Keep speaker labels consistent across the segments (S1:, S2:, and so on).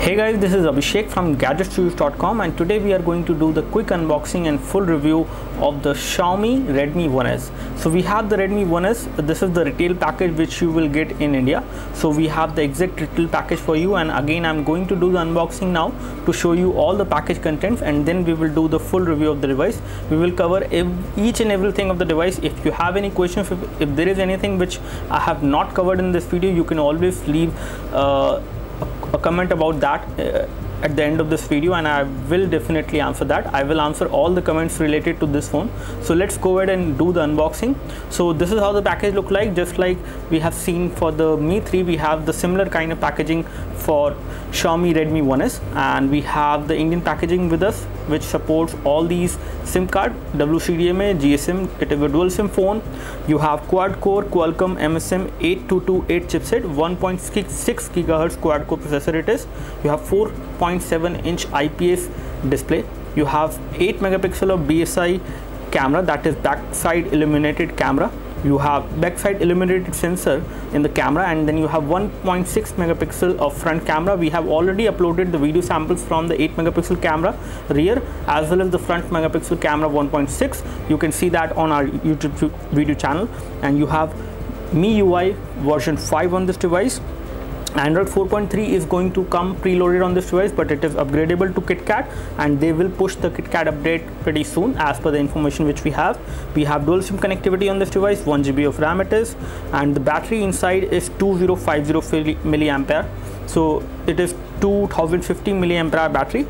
S1: Hey guys, this is Abhishek from gadgetsreviews.com, and today we are going to do the quick unboxing and full review of the Xiaomi Redmi 1S. So we have the Redmi 1S. This is the retail package which you will get in India. So we have the exact retail package for you, and again I'm going to do the unboxing now to show you all the package contents, and then we will do the full review of the device. We will cover each and everything of the device. If you have any questions, if there is anything which I have not covered in this video, you can always leave a comment about that at the end of this video, and I will definitely answer that. I will answer all the comments related to this phone. So let's go ahead and do the unboxing. So this is how the package look like. Just like we have seen for the Mi 3, we have the similar kind of packaging for Xiaomi Redmi 1S, and we have the Indian packaging with us, which supports all these SIM card, WCDMA, GSM. It is a dual SIM phone. You have quad core Qualcomm MSM 8228 chipset, 1.6 GHz quad core processor it is. You have 4.7-inch IPS display. You have 8 megapixel of BSI camera, that is backside illuminated camera. You have backside illuminated sensor in the camera, and then you have 1.6 megapixel of front camera. We have already uploaded the video samples from the 8 megapixel camera rear as well as the front megapixel camera 1.6. You can see that on our YouTube video channel. And you have MIUI version 5 on this device. Android 4.3 is going to come preloaded on this device, but it is upgradable to KitKat, and they will push the KitKat update pretty soon as per the information which we have. We have dual SIM connectivity on this device, 1 GB of RAM it is, and the battery inside is 2050 milliampere. So it is 2050 milliampere battery,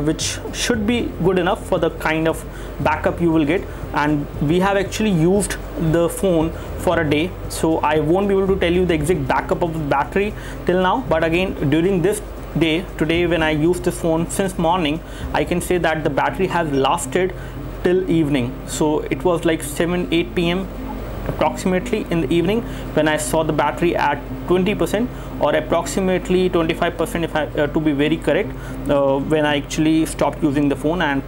S1: which should be good enough for the kind of backup you will get. And we have actually used the phone for a day, so I won't be able to tell you the exact backup of the battery till now, but again during this day, today, when I used this phone since morning, I can say that the battery has lasted till evening. So it was like 7-8 p.m. approximately in the evening when I saw the battery at 20%, or approximately 25% if I to be very correct, when I actually stopped using the phone and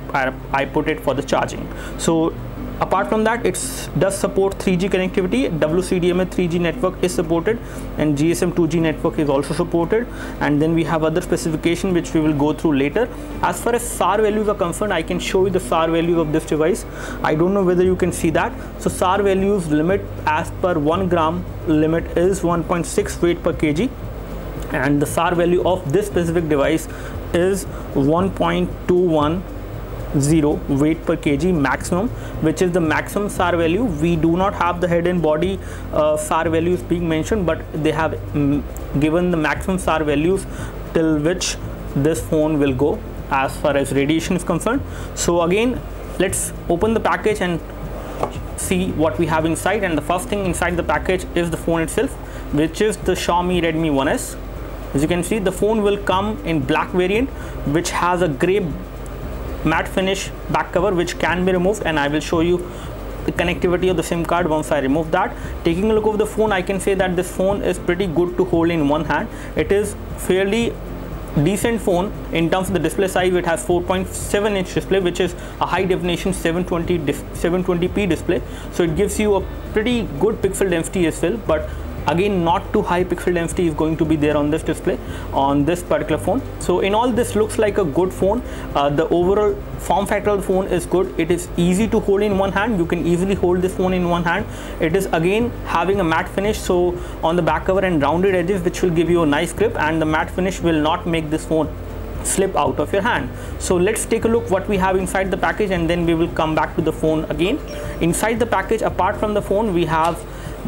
S1: I put it for the charging. So apart from that, it does support 3G connectivity. WCDMA 3G network is supported, and GSM 2G network is also supported. And then we have other specifications which we will go through later. As far as SAR values are concerned, I can show you the SAR values of this device. I don't know whether you can see that. So SAR values limit as per 1 gram limit is 1.6 weight per kg, and the SAR value of this specific device is 1.210 weight per kg maximum, which is the maximum SAR value. We do not have the head and body SAR values being mentioned, but they have given the maximum SAR values till which this phone will go as far as radiation is concerned. So again, let's open the package and see what we have inside. And the first thing inside the package is the phone itself, which is the Xiaomi Redmi 1S. As you can see, the phone will come in black variant, which has a gray matte finish back cover which can be removed, and I will show you the connectivity of the SIM card once I remove that. Taking a look of the phone, I can say that this phone is pretty good to hold in one hand. It is fairly decent phone in terms of the display size. It has 4.7-inch display, which is a high definition 720p display, so it gives you a pretty good pixel density as well, but again not too high pixel density is going to be there on this display on this particular phone. So in all, this looks like a good phone. The overall form factor of the phone is good. It is easy to hold in one hand. You can easily hold this phone in one hand. It is again having a matte finish, so on the back cover and rounded edges, which will give you a nice grip, and the matte finish will not make this phone slip out of your hand. So let's take a look what we have inside the package, and then we will come back to the phone again. Inside the package, apart from the phone, we have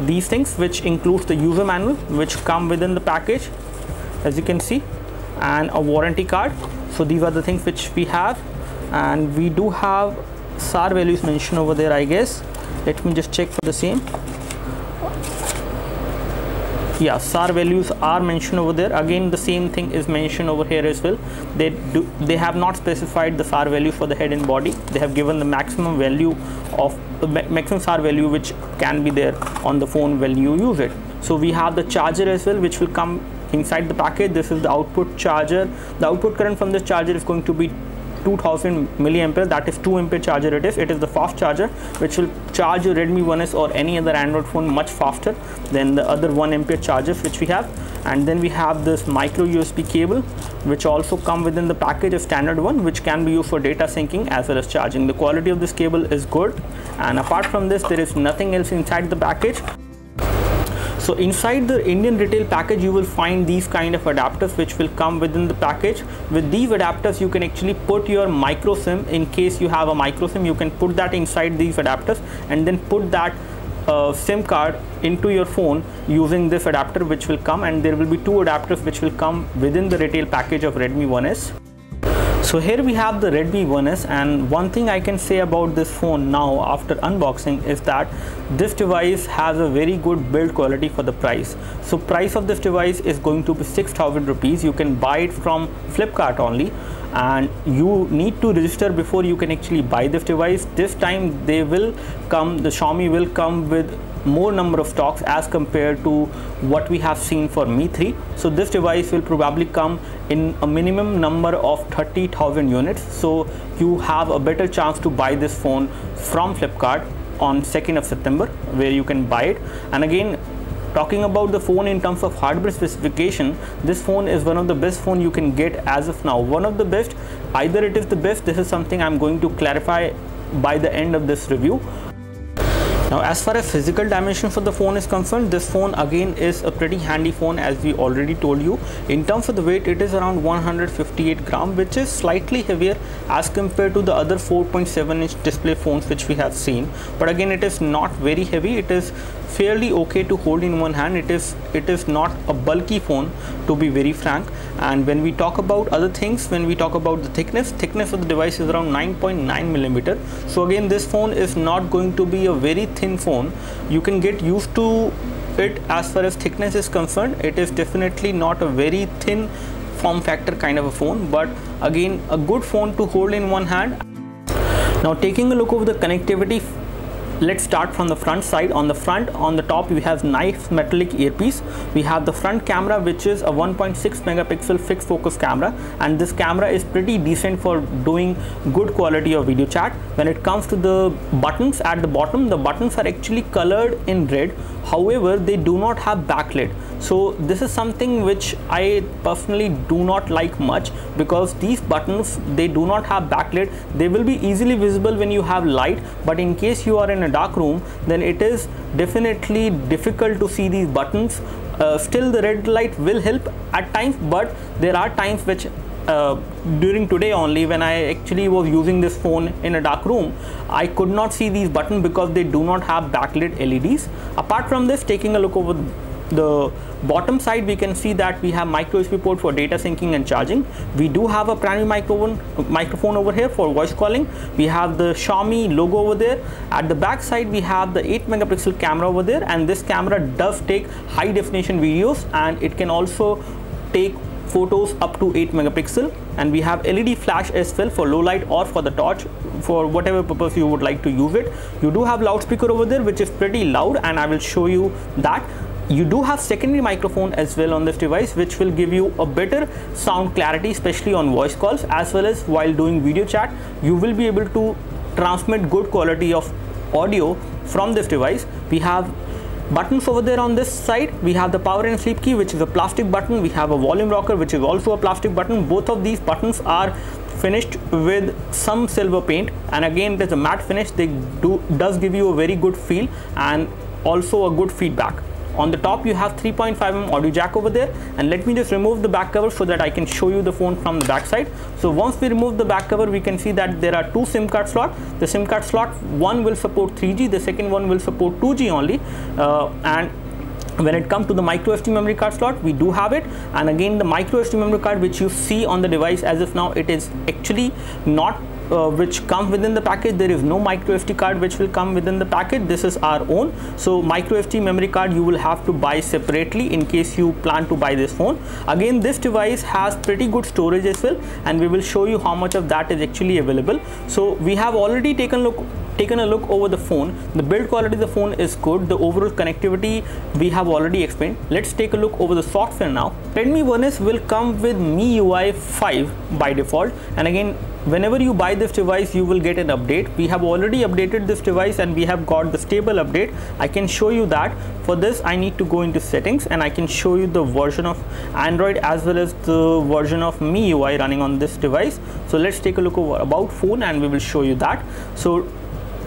S1: these things, which includes the user manual which come within the package, as you can see, and a warranty card. So these are the things which we have, and we do have SAR values mentioned over there, I guess. Let me just check for the same. Yeah, SAR values are mentioned over there. Again, the same thing is mentioned over here as well. They have not specified the SAR value for the head and body. They have given the maximum value of maximum SAR value which can be there on the phone when you use it. So we have the charger as well, which will come inside the package. This is the output charger. The output current from this charger is going to be 2000 milliampere, that is 2 ampere charger. It is the fast charger which will charge your Redmi 1S or any other Android phone much faster than the other 1 ampere chargers which we have. And then we have this micro USB cable which also come within the package, a standard one, which can be used for data syncing as well as charging. The quality of this cable is good, and apart from this there is nothing else inside the package. So inside the Indian retail package you will find these kind of adapters which will come within the package. With these adapters you can actually put your micro SIM. In case you have a micro SIM, you can put that inside these adapters and then put that SIM card into your phone using this adapter which will come, and there will be 2 adapters which will come within the retail package of Redmi 1S. So here we have the Redmi 1S, and one thing I can say about this phone now after unboxing is that this device has a very good build quality for the price. So price of this device is going to be 6,000 rupees. You can buy it from Flipkart only, and you need to register before you can actually buy this device. This time the Xiaomi will come with more number of stocks as compared to what we have seen for Mi 3. So this device will probably come in a minimum number of 30,000 units. So you have a better chance to buy this phone from Flipkart on 2nd of September, where you can buy it. And again, talking about the phone in terms of hardware specification, this phone is one of the best phone you can get as of now. One of the best, either it is the best. This is something I'm going to clarify by the end of this review. Now as far as physical dimensions of the phone is concerned, this phone again is a pretty handy phone, as we already told you. In terms of the weight, it is around 158 gram, which is slightly heavier as compared to the other 4.7-inch display phones which we have seen. But again, it is not very heavy. It is fairly okay to hold in one hand. It is not a bulky phone, to be very frank. And when we talk about other things, when we talk about the thickness of the device is around 9.9 millimeter. So again, this phone is not going to be a very thin phone. You can get used to it as far as thickness is concerned. It is definitely not a very thin form factor kind of a phone, but again, a good phone to hold in one hand. Now taking a look over the connectivity, let's start from the front side. On the top we have nice metallic earpiece. We have the front camera, which is a 1.6 megapixel fixed focus camera, and this camera is pretty decent for doing good quality of video chat. When it comes to the buttons at the bottom, the buttons are actually colored in red. However, they do not have backlit. So this is something which I personally do not like much, because these buttons, they do not have backlit. They will be easily visible when you have light, but in case you are in a dark room, then it is definitely difficult to see these buttons. Still the red light will help at times, but there are times which during today only, when I actually was using this phone in a dark room, I could not see these buttons because they do not have backlit LEDs. Apart from this, taking a look over the bottom side, we can see that we have micro USB port for data syncing and charging. We do have a primary microphone over here for voice calling. We have the Xiaomi logo over there. At the back side, we have the 8 megapixel camera over there, and this camera does take high definition videos, and it can also take photos up to 8 megapixel. And we have LED flash as well for low light or for the torch, for whatever purpose you would like to use it. You do have loudspeaker over there, which is pretty loud, and I will show you that. You do have secondary microphone as well on this device, which will give you a better sound clarity, especially on voice calls, as well as while doing video chat. You will be able to transmit good quality of audio from this device. We have buttons over there on this side. We have the power and sleep key, which is a plastic button. We have a volume rocker, which is also a plastic button. Both of these buttons are finished with some silver paint, and again, it is a matte finish. Does give you a very good feel and also a good feedback. On the top, you have 3.5mm audio jack over there, and let me just remove the back cover so that I can show you the phone from the back side. So once we remove the back cover, we can see that there are 2 SIM card slots. The SIM card slot, one will support 3G, the second one will support 2G only, and when it comes to the micro SD memory card slot, we do have it. And again, the micro SD memory card which you see on the device as of now, it is actually not which comes within the package. There is no micro SD card which will come within the package. This is our own. So micro SD memory card you will have to buy separately in case you plan to buy this phone. Again, this device has pretty good storage as well, and we will show you how much of that is actually available. So we have already taken a look over the phone. The build quality of the phone is good. The overall connectivity we have already explained. Let's take a look over the software now. Redmi 1S will come with MIUI 5 by default, and again, whenever you buy this device, you will get an update. We have already updated this device and we have got the stable update. I can show you that. For this, I need to go into settings and I can show you the version of Android as well as the version of MIUI running on this device. So let's take a look over about phone and we will show you that. So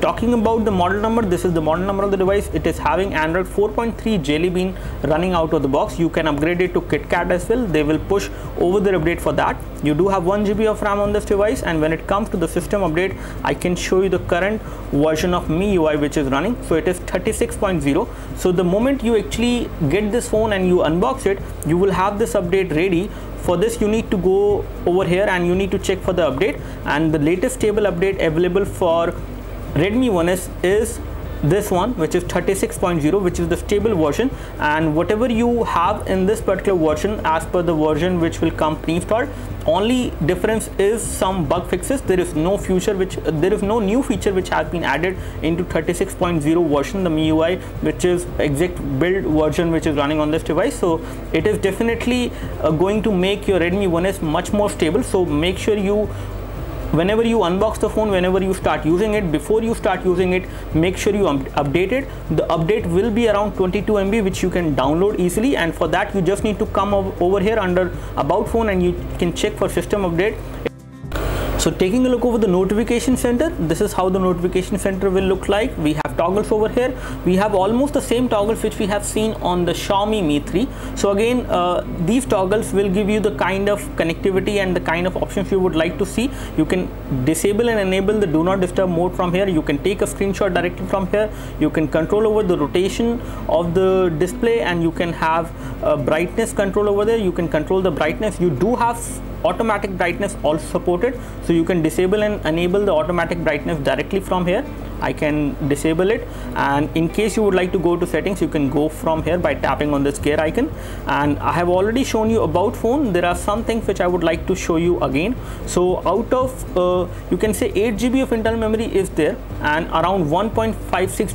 S1: talking about the model number, this is the model number of the device. It is having Android 4.3 Jelly Bean running out of the box. You can upgrade it to KitKat as well. They will push over the update for that. You do have 1 GB of RAM on this device, and when it comes to the system update, I can show you the current version of MIUI which is running. So it is 36.0. So the moment you actually get this phone and you unbox it, you will have this update ready. For this, you need to go over here and you need to check for the update, and the latest stable update available for Redmi 1S is this one, which is 36.0, which is the stable version. And whatever you have in this particular version, as per the version which will come pre-installed, only difference is some bug fixes. There is no new feature which has been added into 36.0 version, the MIUI, which is exact build version which is running on this device. So it is definitely going to make your Redmi 1S much more stable. So make sure you, whenever you unbox the phone, whenever you start using it, before you start using it, make sure you update it. The update will be around 22 MB, which you can download easily, and for that you just need to come over here under about phone and you can check for system update. So taking a look over the notification center, this is how the notification center will look like. We have toggles over here. We have almost the same toggles which we have seen on the Xiaomi Mi 3. So again, these toggles will give you the kind of connectivity and the kind of options you would like to see. You can disable and enable the do not disturb mode from here. You can take a screenshot directly from here. You can control over the rotation of the display, and you can have brightness control over there. You can control the brightness. You do have automatic brightness also supported, so you can disable and enable the automatic brightness directly from here. I can disable it, and in case you would like to go to settings, you can go from here by tapping on this gear icon. And I have already shown you about phone. There are some things which I would like to show you again. So out of you can say 8 GB of internal memory is there, and around 1.56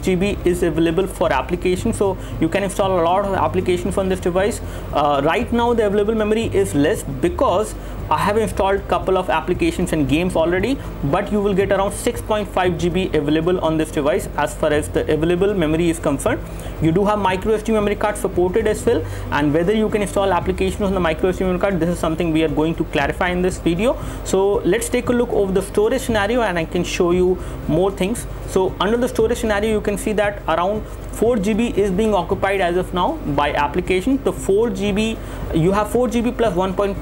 S1: GB is available for applications. So you can install a lot of applications on this device. Right now the available memory is less because I have installed couple of applications and games already, but you will get around 6.5 GB available on this device as far as the available memory is concerned. You do have micro SD memory card supported as well, and whether you can install applications on the micro SD memory card, this is something we are going to clarify in this video. So let's take a look over the storage scenario and I can show you more things. So under the storage scenario, you can see that around 4 GB is being occupied as of now by application. The 4 GB, you have 4 GB plus 1.56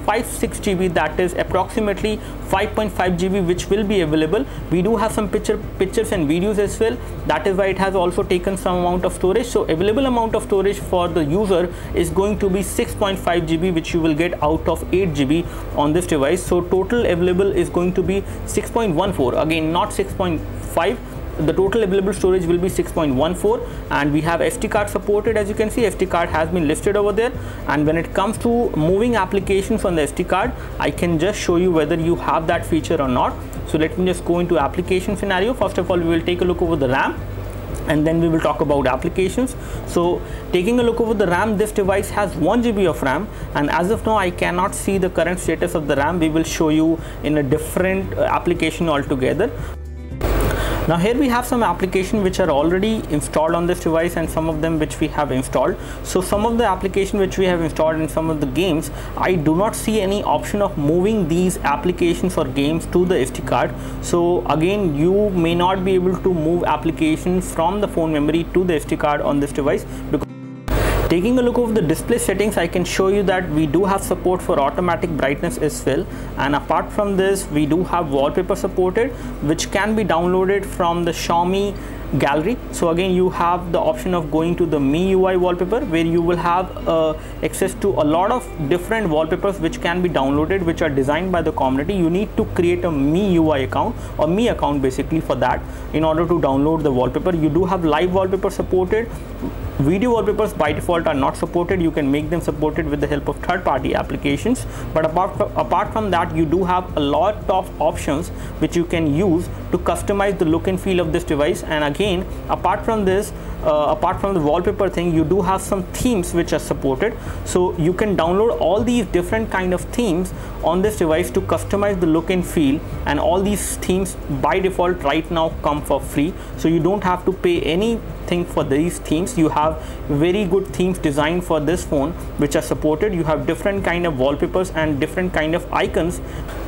S1: GB, that is approximately 5.5 GB, which will be available. We do have some pictures and videos as well. That is why it has also taken some amount of storage. So available amount of storage for the user is going to be 6.5 GB, which you will get out of 8 GB on this device. So total available is going to be 6.14, again not 6.5. The total available storage will be 6.14, and we have SD card supported. As you can see, SD card has been listed over there. And when it comes to moving applications on the SD card, I can just show you whether you have that feature or not. So let me just go into application scenario. First of all, we will take a look over the RAM, and then we will talk about applications. So taking a look over the RAM, this device has 1 GB of RAM, and as of now I cannot see the current status of the RAM. We will show you in a different application altogether. Now here we have some applications which are already installed on this device and some of them which we have installed. So some of the applications which we have installed in some of the games, I do not see any option of moving these applications or games to the SD card. So again, you may not be able to move applications from the phone memory to the SD card on this device. Because taking a look over the display settings, I can show you that we do have support for automatic brightness as well, and apart from this we do have wallpaper supported, which can be downloaded from the Xiaomi gallery. So again, you have the option of going to the MIUI wallpaper, where you will have access to a lot of different wallpapers which can be downloaded, which are designed by the community. You need to create a MIUI account or Mi account basically for that in order to download the wallpaper. You do have live wallpaper supported. Video wallpapers by default are not supported. You can make them supported with the help of third-party applications, but apart from that, you do have a lot of options which you can use to customize the look and feel of this device. And again, apart from this, apart from the wallpaper thing, you do have some themes which are supported. So you can download all these different kind of themes on this device to customize the look and feel, and all these themes by default right now come for free, so you don't have to pay anything for these themes. You have very good themes designed for this phone which are supported. You have different kind of wallpapers and different kind of icons.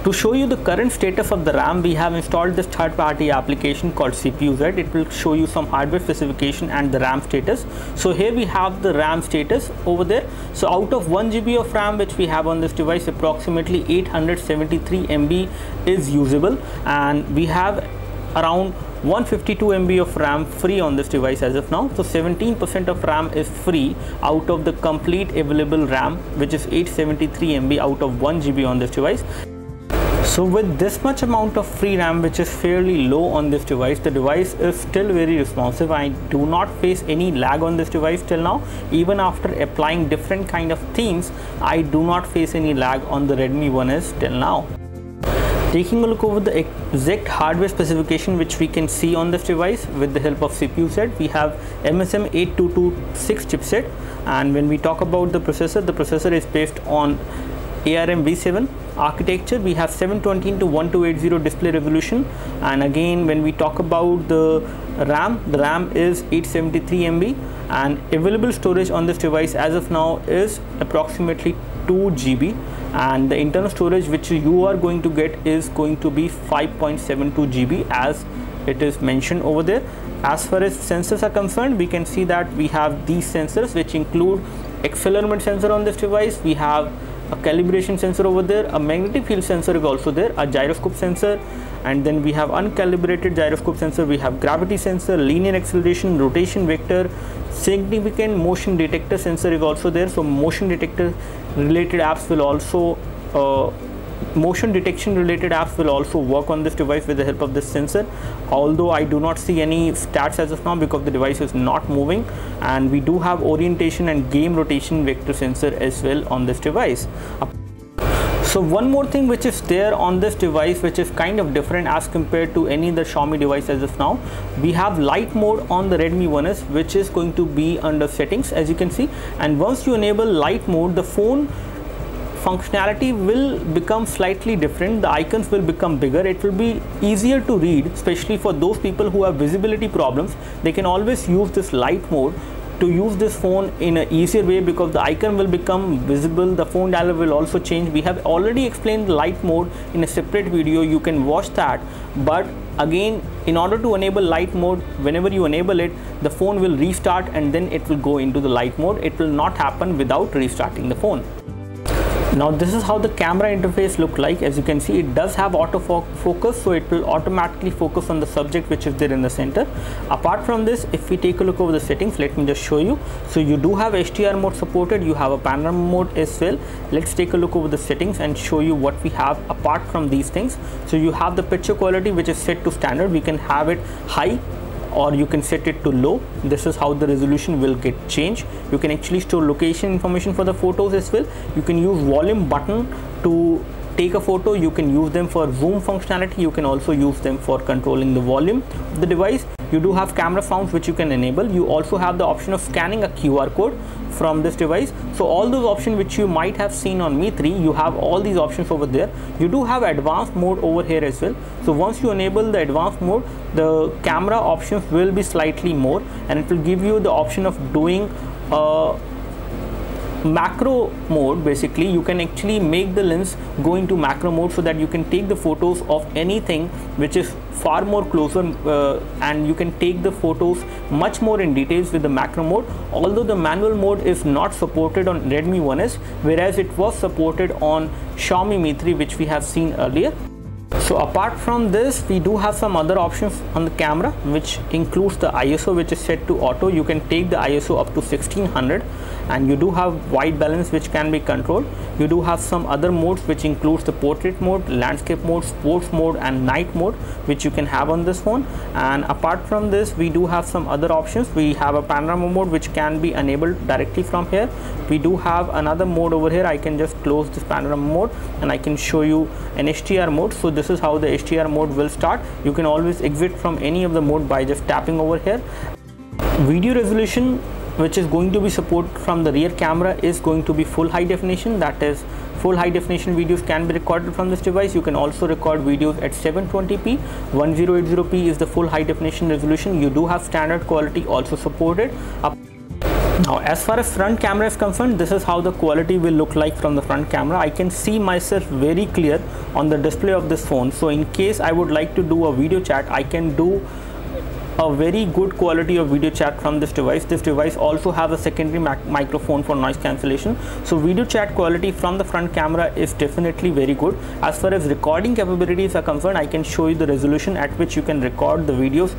S1: To show you the current status of the RAM, we have installed this third-party application called CPU-Z. It will show you some hardware specification and the RAM status. So here we have the RAM status over there. So out of 1 GB of RAM which we have on this device, approximately 873 MB is usable, and we have around 152 MB of RAM free on this device as of now. So 17% of RAM is free out of the complete available RAM, which is 873 MB out of 1 GB on this device. So with this much amount of free RAM, which is fairly low on this device, the device is still very responsive. I do not face any lag on this device till now. Even after applying different kind of themes, I do not face any lag on the Redmi 1S till now. Taking a look over the exact hardware specification which we can see on this device with the help of CPU-Z, we have MSM 8226 chipset, and when we talk about the processor is based on ARM V7 architecture. We have 720x1280 display resolution, and again when we talk about the RAM is 873 MB, and available storage on this device as of now is approximately 2 GB, and the internal storage which you are going to get is going to be 5.72 GB as it is mentioned over there. As far as sensors are concerned, we can see that we have these sensors which include accelerometer sensor on this device. We have a calibration sensor over there, a magnetic field sensor is also there, a gyroscope sensor, and then we have uncalibrated gyroscope sensor. We have gravity sensor, linear acceleration, rotation vector, significant motion detector sensor is also there. So motion detector related apps will also motion detection related apps will also work on this device with the help of this sensor, although I do not see any stats as of now because the device is not moving. And we do have orientation and game rotation vector sensor as well on this device. So one more thing which is there on this device which is kind of different as compared to any other Xiaomi device as of now, we have light mode on the Redmi 1S which is going to be under settings, as you can see, and once you enable light mode, the phone functionality will become slightly different. The icons will become bigger. It will be easier to read, especially for those people who have visibility problems. They can always use this light mode to use this phone in an easier way because the icon will become visible. The phone dialer will also change. We have already explained the light mode in a separate video. You can watch that. But again, in order to enable light mode, whenever you enable it, the phone will restart and then it will go into the light mode. It will not happen without restarting the phone. Now this is how the camera interface look like. As you can see, it does have autofocus, so it will automatically focus on the subject which is there in the center. Apart from this, if we take a look over the settings, let me just show you. So you do have HDR mode supported, you have a panorama mode as well. Let's take a look over the settings and show you what we have apart from these things. So you have the picture quality which is set to standard. We can have it high or you can set it to low. This is how the resolution will get changed. You can actually store location information for the photos as well. You can use volume button to take a photo. You can use them for zoom functionality. You can also use them for controlling the volume of the device. You do have camera sounds which you can enable. You also have the option of scanning a QR code from this device. So all those options which you might have seen on Mi 3, you have all these options over there. You do have advanced mode over here as well. So once you enable the advanced mode, the camera options will be slightly more, and it will give you the option of doing macro mode. Basically, you can actually make the lens go into macro mode so that you can take the photos of anything which is far more closer, and you can take the photos much more in details with the macro mode. Although the manual mode is not supported on Redmi 1S, whereas it was supported on Xiaomi Mi 3, which we have seen earlier. So apart from this, we do have some other options on the camera, which includes the ISO, which is set to auto. You can take the ISO up to 1600, and you do have white balance which can be controlled. You do have some other modes which includes the portrait mode, landscape mode, sports mode and night mode, which you can have on this phone. And apart from this, we do have some other options. We have a panorama mode which can be enabled directly from here. We do have another mode over here. I can just close this panorama mode and I can show you an HDR mode. So this is how the HDR mode will start. You can always exit from any of the mode by just tapping over here. Video resolution which is going to be supported from the rear camera is going to be full high definition. That is, full high definition videos can be recorded from this device. You can also record videos at 720p. 1080p is the full high definition resolution. You do have standard quality also supported. Now, as far as front camera is concerned, this is how the quality will look like from the front camera. I can see myself very clear on the display of this phone. So in case I would like to do a video chat, I can do a very good quality of video chat from this device. This device also has a secondary microphone for noise cancellation. So video chat quality from the front camera is definitely very good. As far as recording capabilities are concerned, I can show you the resolution at which you can record the videos.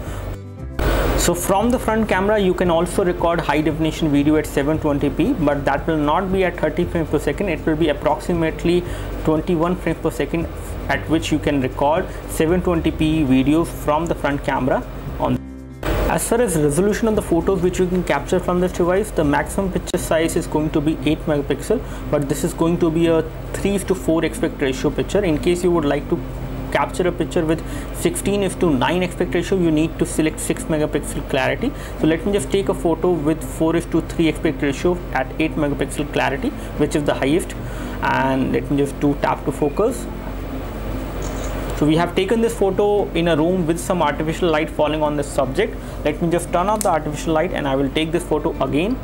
S1: So from the front camera, you can also record high definition video at 720p, but that will not be at 30 frames per second. It will be approximately 21 frames per second at which you can record 720p videos from the front camera. As far as resolution of the photos which you can capture from this device, the maximum picture size is going to be 8 megapixel, but this is going to be a 3:4 aspect ratio picture. In case you would like to capture a picture with 16:9 aspect ratio, you need to select 6 megapixel clarity. So let me just take a photo with 4:3 aspect ratio at 8 megapixel clarity, which is the highest, and let me just do tap to focus. So we have taken this photo in a room with some artificial light falling on the subject. Let me just turn off the artificial light and I will take this photo again.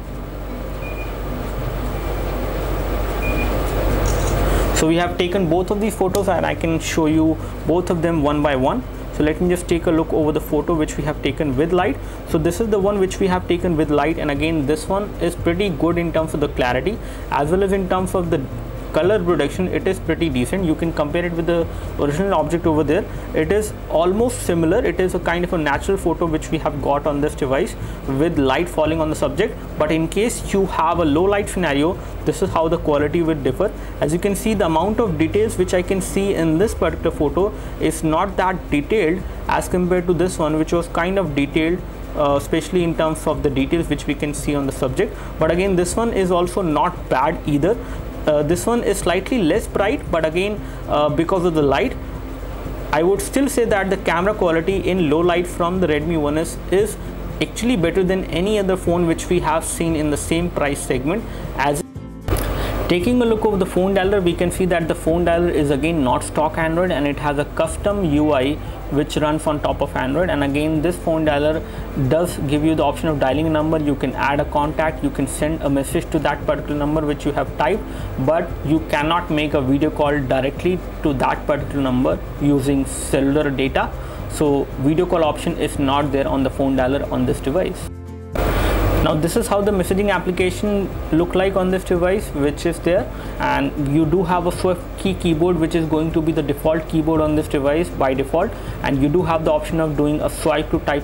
S1: So we have taken both of these photos and I can show you both of them one by one. So let me just take a look over the photo which we have taken with light. So this is the one which we have taken with light, and again this one is pretty good in terms of the clarity as well as in terms of the color production. It is pretty decent. You can compare it with the original object over there. It is almost similar. It is a kind of a natural photo which we have got on this device with light falling on the subject, but in case you have a low light scenario, this is how the quality would differ. As you can see, the amount of details which I can see in this particular photo is not that detailed as compared to this one, which was kind of detailed, especially in terms of the details which we can see on the subject. But again, this one is also not bad either. This one is slightly less bright, but again because of the light, I would still say that the camera quality in low light from the Redmi 1S is actually better than any other phone which we have seen in the same price segment. As taking a look over the phone dialer, we can see that the phone dialer is again not stock Android and it has a custom UI which runs on top of Android. And again, this phone dialer does give you the option of dialing a number. You can add a contact, you can send a message to that particular number which you have typed, but you cannot make a video call directly to that particular number using cellular data. So video call option is not there on the phone dialer on this device. Now this is how the messaging application look like on this device, which is there, and you do have a Swift key keyboard which is going to be the default keyboard on this device by default, and you do have the option of doing a swipe to type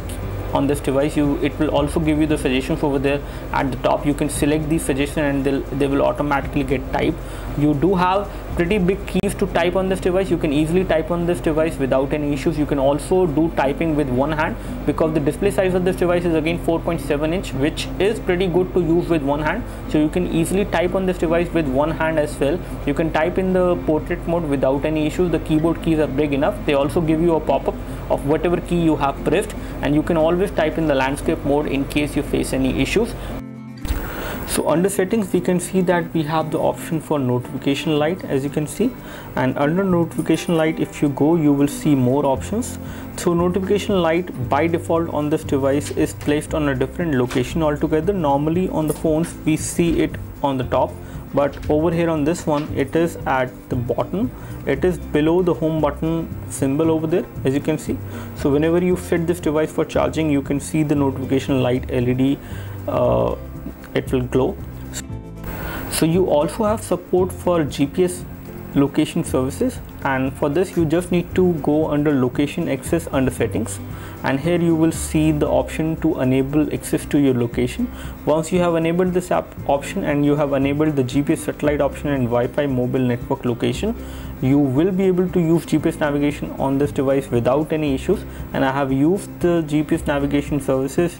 S1: on this device. It will also give you the suggestions over there at the top. You can select these suggestions and they will automatically get typed. You do have pretty big keys to type on this device. You can easily type on this device without any issues. You can also do typing with one hand because the display size of this device is again 4.7 inch, which is pretty good to use with one hand. So you can easily type on this device with one hand as well. You can type in the portrait mode without any issues. The keyboard keys are big enough. They also give you a pop-up of whatever key you have pressed, and you can always type in the landscape mode in case you face any issues. So under settings, we can see that we have the option for notification light, as you can see, and under notification light, if you go, you will see more options. So notification light by default on this device is placed on a different location altogether. Normally on the phones we see it on the top, but over here on this one it is at the bottom. It is below the home button symbol over there, as you can see. So whenever you set this device for charging, you can see the notification light LED, it will glow. So you also have support for GPS location services, and for this you just need to go under location access under settings, and here you will see the option to enable access to your location. Once you have enabled this option and you have enabled the GPS satellite option and Wi-Fi mobile network location, you will be able to use GPS navigation on this device without any issues. And I have used the GPS navigation services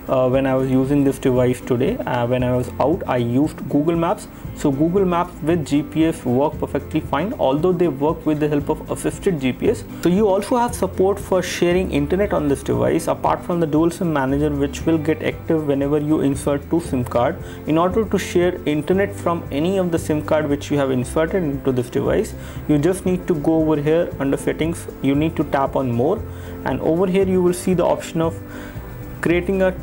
S1: when I was using this device today. When I was out, I used Google Maps. So Google Maps with GPS work perfectly fine, although they work with the help of assisted GPS. So you also have support for sharing internet on this device, apart from the dual SIM manager, which will get active whenever you insert 2 SIM card. In order to share internet from any of the SIM card which you have inserted into this device, you just need to go over here under settings. You need to tap on more, and over here you will see the option of creating a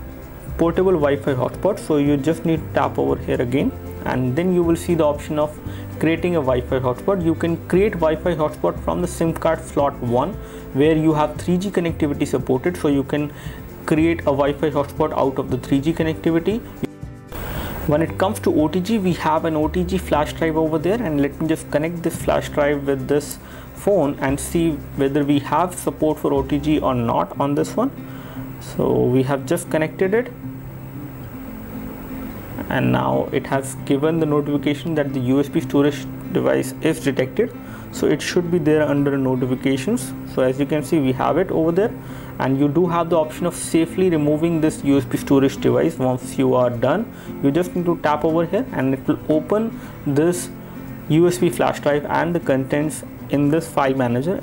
S1: portable Wi-Fi hotspot. So you just need to tap over here again, and then you will see the option of creating a Wi-Fi hotspot. You can create Wi-Fi hotspot from the SIM card slot 1, where you have 3G connectivity supported. So you can create a Wi-Fi hotspot out of the 3G connectivity. When it comes to OTG, we have an OTG flash drive over there, and let me just connect this flash drive with this phone and see whether we have support for OTG or not on this one. So we have just connected it, and now it has given the notification that the USB storage device is detected. So it should be there under notifications. So as you can see, we have it over there, and you do have the option of safely removing this USB storage device. Once you are done, you just need to tap over here, and it will open this USB flash drive and the contents in this file manager.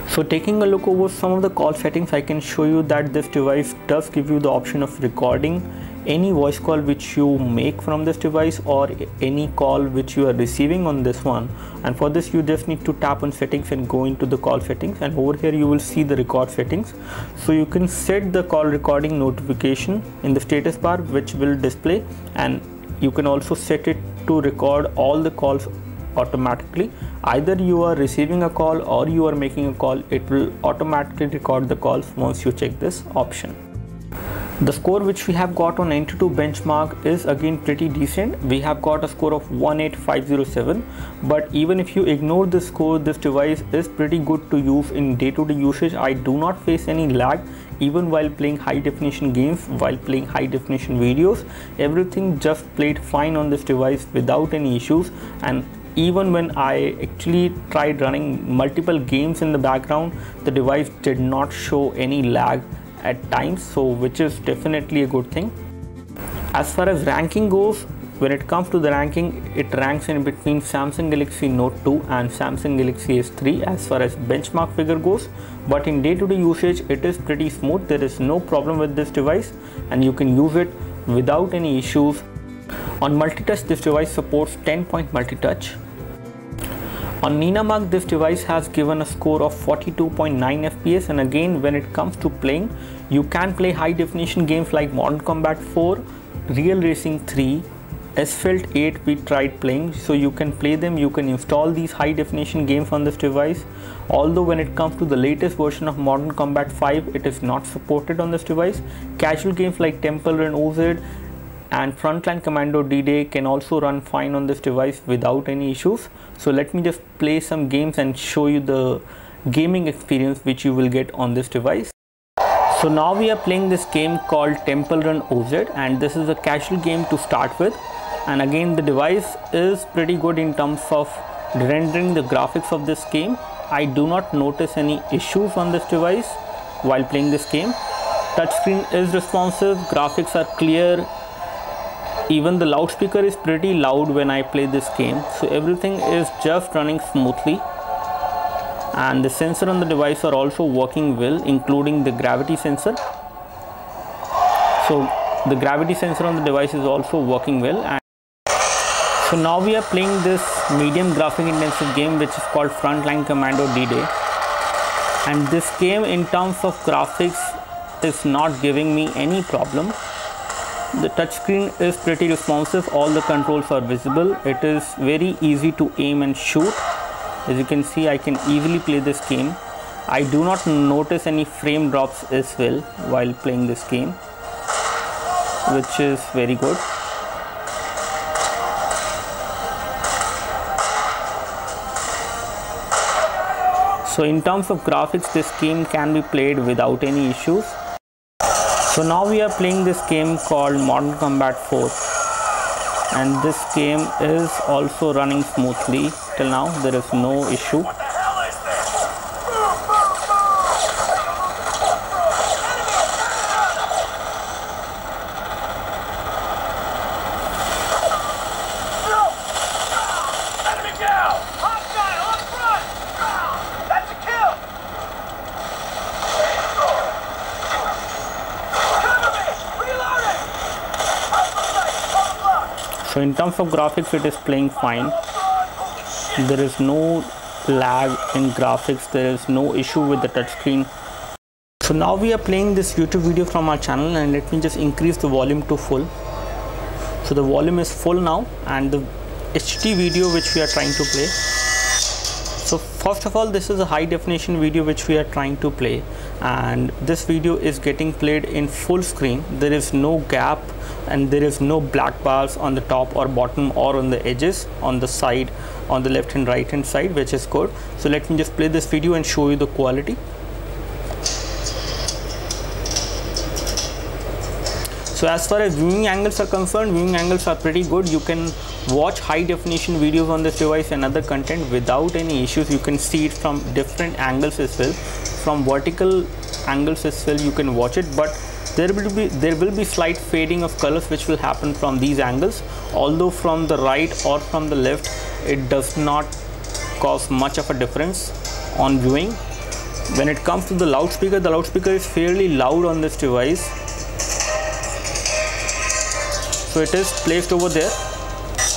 S1: So taking a look over some of the call settings, I can show you that this device does give you the option of recording any voice call which you make from this device, or any call which you are receiving on this one. And for this, you just need to tap on settings and go into the call settings, and over here you will see the record settings. So you can set the call recording notification in the status bar, which will display, and you can also set it to record all the calls automatically. Either you are receiving a call or you are making a call, it will automatically record the calls once you check this option. The score which we have got on 92 benchmark is again pretty decent. We have got a score of 18507, but even if you ignore the score, this device is pretty good to use in day-to-day usage. I do not face any lag even while playing high definition games, while playing high definition videos. Everything just played fine on this device without any issues, and even when I actually tried running multiple games in the background, the device did not show any lag at times, so which is definitely a good thing. As far as ranking goes, when it comes to the ranking, it ranks in between Samsung Galaxy Note 2 and Samsung Galaxy S3 as far as benchmark figure goes, but in day-to-day usage it is pretty smooth. There is no problem with this device, and you can use it without any issues. On multi-touch, this device supports 10-point multi-touch. On Ninamark, this device has given a score of 42.9 FPS, and again, when it comes to playing, you can play high definition games like Modern Combat 4, Real Racing 3, Asphalt 8 we tried playing, so you can play them. You can install these high definition games on this device. Although when it comes to the latest version of Modern Combat 5, it is not supported on this device. Casual games like Temple Run OZ and Frontline Commando D-Day can also run fine on this device without any issues. So let me just play some games and show you the gaming experience which you will get on this device. So now we are playing this game called Temple Run OZ, and this is a casual game to start with. And again, the device is pretty good in terms of rendering the graphics of this game. I do not notice any issues on this device while playing this game. Touchscreen is responsive, graphics are clear. Even the loudspeaker is pretty loud when I play this game, so everything is just running smoothly. And the sensor on the device are also working well, including the gravity sensor. So the gravity sensor on the device is also working well. And so now we are playing this medium graphic intensive game which is called Frontline Commando D-Day. And this game in terms of graphics is not giving me any problem. The touchscreen is pretty responsive, all the controls are visible. It is very easy to aim and shoot. As you can see, I can easily play this game. I do not notice any frame drops as well while playing this game, which is very good. So in terms of graphics, this game can be played without any issues. So now we are playing this game called Modern Combat 4, and this game is also running smoothly. Till now there is no issue. So in terms of graphics, it is playing fine. There is no lag in graphics, there is no issue with the touchscreen. So now we are playing this YouTube video from our channel, and let me just increase the volume to full. So the volume is full now, and the HD video which we are trying to play. So first of all, this is a high definition video which we are trying to play, and this video is getting played in full screen. There is no gap and there is no black bars on the top or bottom or on the edges, on the side, on the left and right hand side, which is good. So let me just play this video and show you the quality. So as far as viewing angles are concerned, viewing angles are pretty good. You can watch high definition videos on this device and other content without any issues. You can see it from different angles as well, from vertical angles as well. You can watch it, but there will be slight fading of colors which will happen from these angles. Although from the right or from the left, it does not cause much of a difference on viewing. When it comes to the loudspeaker is fairly loud on this device. So it is placed over there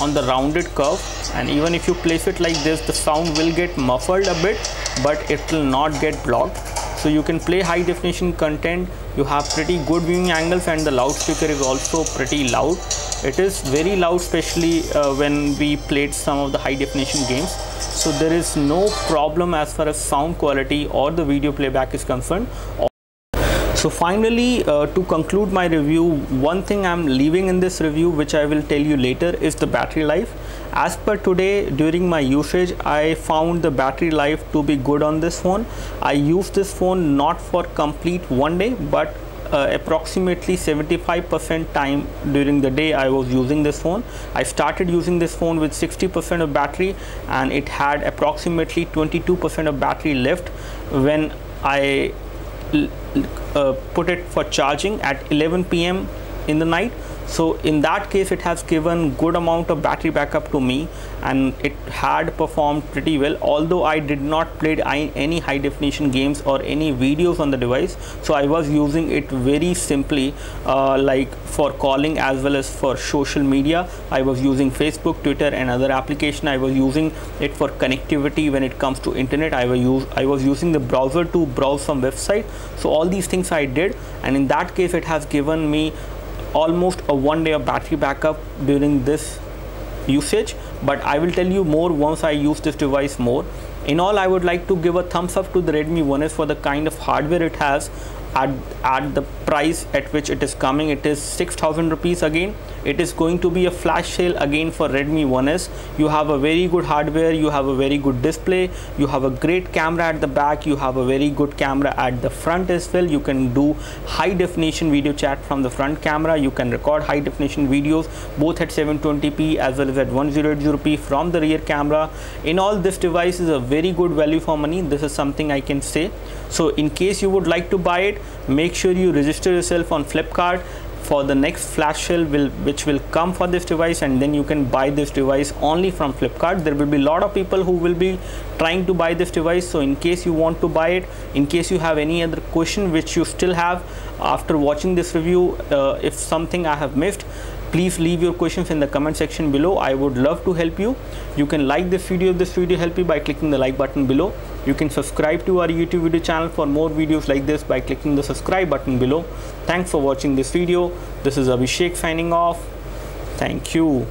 S1: on the rounded curve, and even if you place it like this, the sound will get muffled a bit, but it will not get blocked. So you can play high definition content. You have pretty good viewing angles, and the loudspeaker is also pretty loud. It is very loud, especially when we played some of the high definition games. So there is no problem as far as sound quality or the video playback is concerned. So finally, to conclude my review, one thing I'm leaving in this review, which I will tell you later, is the battery life. As per today, during my usage, I found the battery life to be good on this phone. I used this phone not for complete one day, but approximately 75% time during the day I was using this phone. I started using this phone with 60% of battery, and it had approximately 22% of battery left when I put it for charging at 11 PM in the night. So in that case, it has given good amount of battery backup to me, and it had performed pretty well, although I did not play any high definition games or any videos on the device. So I was using it very simply, like for calling as well as for social media. I was using Facebook, Twitter and other application. I was using it for connectivity when it comes to internet. I was using the browser to browse some website. So all these things I did, and in that case it has given me almost a 1 day of battery backup during this usage. But I will tell you more once I use this device more. In all, I would like to give a thumbs up to the Redmi 1S for the kind of hardware it has at the price at which it is coming. It is 6,000 rupees again. It is going to be a flash sale again for Redmi 1S. You have a very good hardware, you have a very good display, you have a great camera at the back, you have a very good camera at the front as well. You can do high definition video chat from the front camera. You can record high definition videos both at 720p as well as at 1080p from the rear camera. In all, this device is a very good value for money. This is something I can say. So in case you would like to buy it, make sure you register yourself on Flipkart for the next flash sale which will come for this device, and then you can buy this device only from Flipkart. There will be a lot of people who will be trying to buy this device. So in case you want to buy it, in case you have any other question which you still have after watching this review, if something I have missed, please leave your questions in the comment section below. I would love to help you. You can like this video if this video helped you by clicking the like button below. You can subscribe to our YouTube video channel for more videos like this by clicking the subscribe button below. Thanks for watching this video. This is Abhishek signing off. Thank you.